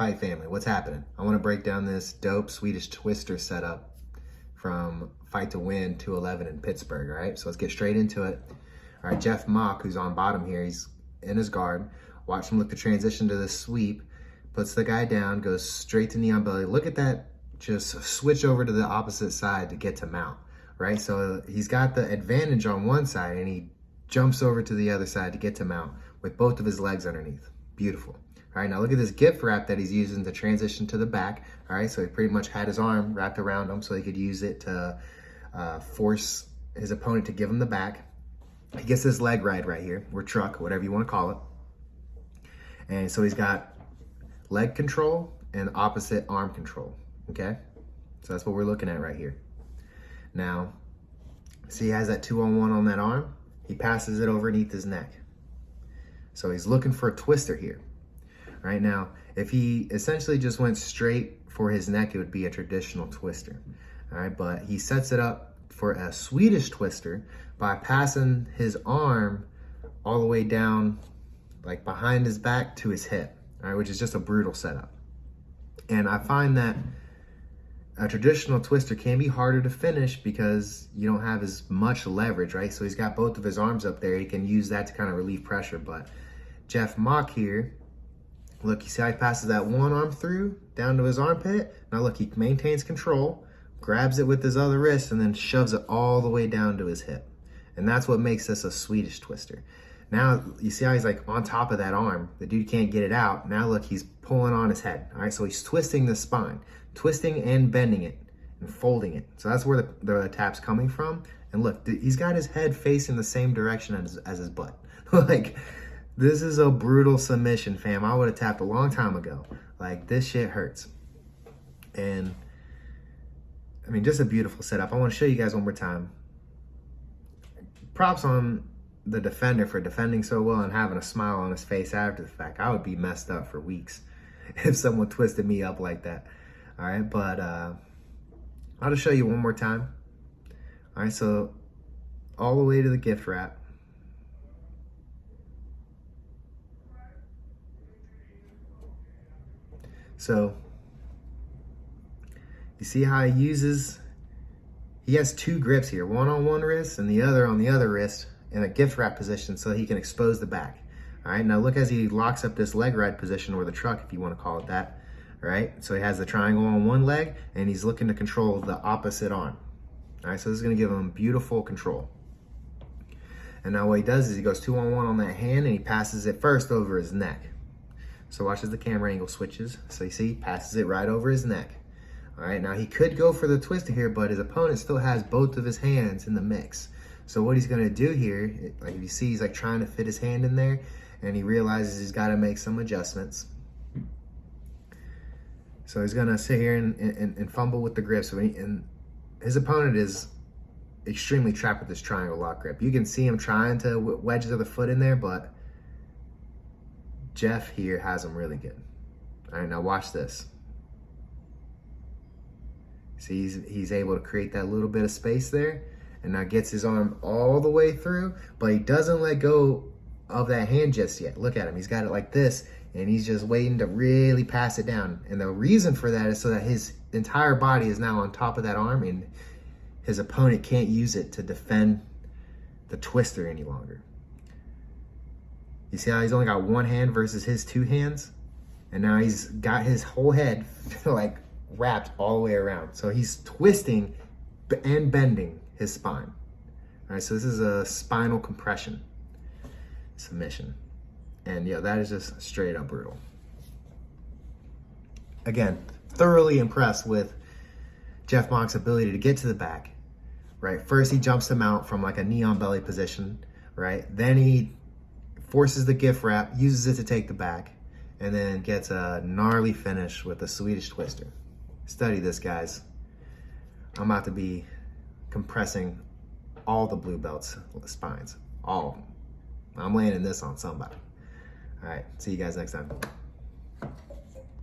Fight family, what's happening? I want to break down this dope Swedish Twister setup from Fight to Win 211 in Pittsburgh, all right? So let's get straight into it. All right, Jeff Mock, who's on bottom here, he's in his guard. Watch him look to transition to the sweep, puts the guy down, goes straight to knee on belly. Look at that, just switch over to the opposite side to get to mount, right? So he's got the advantage on one side and he jumps over to the other side to get to mount with both of his legs underneath. Beautiful. All right, now look at this gift wrap that he's using to transition to the back. All right, so he pretty much had his arm wrapped around him so he could use it to force his opponent to give him the back. He gets this leg ride right here, or truck, whatever you want to call it. And so he's got leg control and opposite arm control, okay? So that's what we're looking at right here. Now, see he has that 2-on-1 on that arm? He passes it overneath his neck. So he's looking for a twister here. Right now, if he essentially just went straight for his neck, it would be a traditional twister. All right, but he sets it up for a Swedish twister by passing his arm all the way down, like behind his back to his hip, all right, which is just a brutal setup. And I find that a traditional twister can be harder to finish because you don't have as much leverage, right? So he's got both of his arms up there. He can use that to kind of relieve pressure. But Jeff Mock here, look, you see how he passes that one arm through down to his armpit? Now look, he maintains control, grabs it with his other wrist, and then shoves it all the way down to his hip. And that's what makes this a Swedish twister. Now, you see how he's like on top of that arm? The dude can't get it out. Now look, he's pulling on his head. All right, so he's twisting the spine, twisting and bending it and folding it. So that's where the tap's coming from. And look, he's got his head facing the same direction as his butt. Like, this is a brutal submission, fam. I would have tapped a long time ago. Like, this shit hurts. And, I mean, just a beautiful setup. I want to show you guys one more time. Props on the defender for defending so well and having a smile on his face after the fact. I would be messed up for weeks if someone twisted me up like that. All right, but I'll just show you one more time. All right, so all the way to the gift wrap. So you see how he has two grips here, one on one wrist and the other on the other wrist in a gift wrap position so he can expose the back. All right, now look as he locks up this leg ride position, or the truck if you want to call it that. All right, so he has the triangle on one leg and he's looking to control the opposite arm. All right, so this is going to give him beautiful control. And now what he does is he goes 2-on-1 on that hand and he passes it first over his neck. So watch as the camera angle switches. So you see, he passes it right over his neck. All right, now he could go for the twister here, but his opponent still has both of his hands in the mix. So what he's gonna do here, like if you see, he's like trying to fit his hand in there and he realizes he's gotta make some adjustments. So he's gonna sit here and fumble with the grip. So and his opponent is extremely trapped with this triangle lock grip. You can see him trying to wedge the other foot in there, but Jeff here has him really good. All right, now watch this. See, he's able to create that little bit of space there, and now gets his arm all the way through, but he doesn't let go of that hand just yet. Look at him, he's got it like this, and he's just waiting to really pass it down. And the reason for that is so that his entire body is now on top of that arm, and his opponent can't use it to defend the twister any longer. You see how he's only got one hand versus his two hands? And now he's got his whole head like wrapped all the way around. So he's twisting and bending his spine. All right, so this is a spinal compression submission. And yeah, that is just straight up brutal. Again, thoroughly impressed with Jeff Mock's ability to get to the back, right? First, he jumps him out from like a knee on belly position, right? Then he forces the gift wrap, uses it to take the back, and then gets a gnarly finish with a Swedish twister. Study this, guys. I'm about to be compressing all the blue belts' spines, all of them. I'm landing this on somebody. All right, see you guys next time.